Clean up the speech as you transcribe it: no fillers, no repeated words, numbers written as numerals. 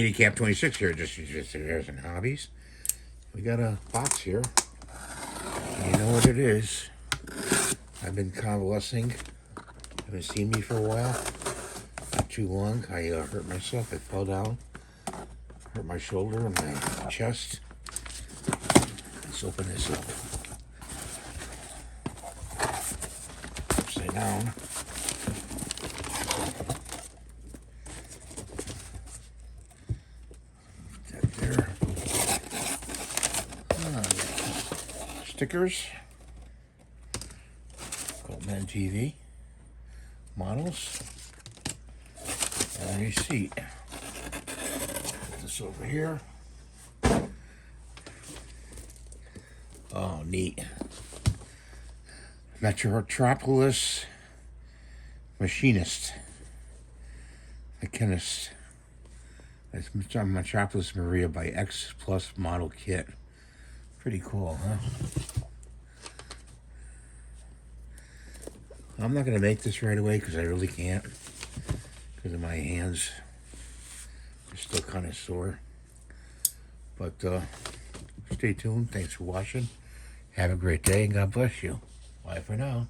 Handicap 26 here, just there's some hobbies. We got a box here. You know what it is. I've been convalescing. Haven't seen me for a while. Not too long. I hurt myself. I fell down. Hurt my shoulder and my chest. Let's open this up. Upside down. That there. Stickers. Goldman TV. Models. And a receipt. Put this over here. Oh, neat. Metropolis Machinist. Machinist. That's Metropolis Maria by x1plus model kit. Pretty cool, huh? I'm not going to make this right away because I really can't. Because of my hands. They're still kind of sore. But stay tuned. Thanks for watching. Have a great day and God bless you. Bye for now.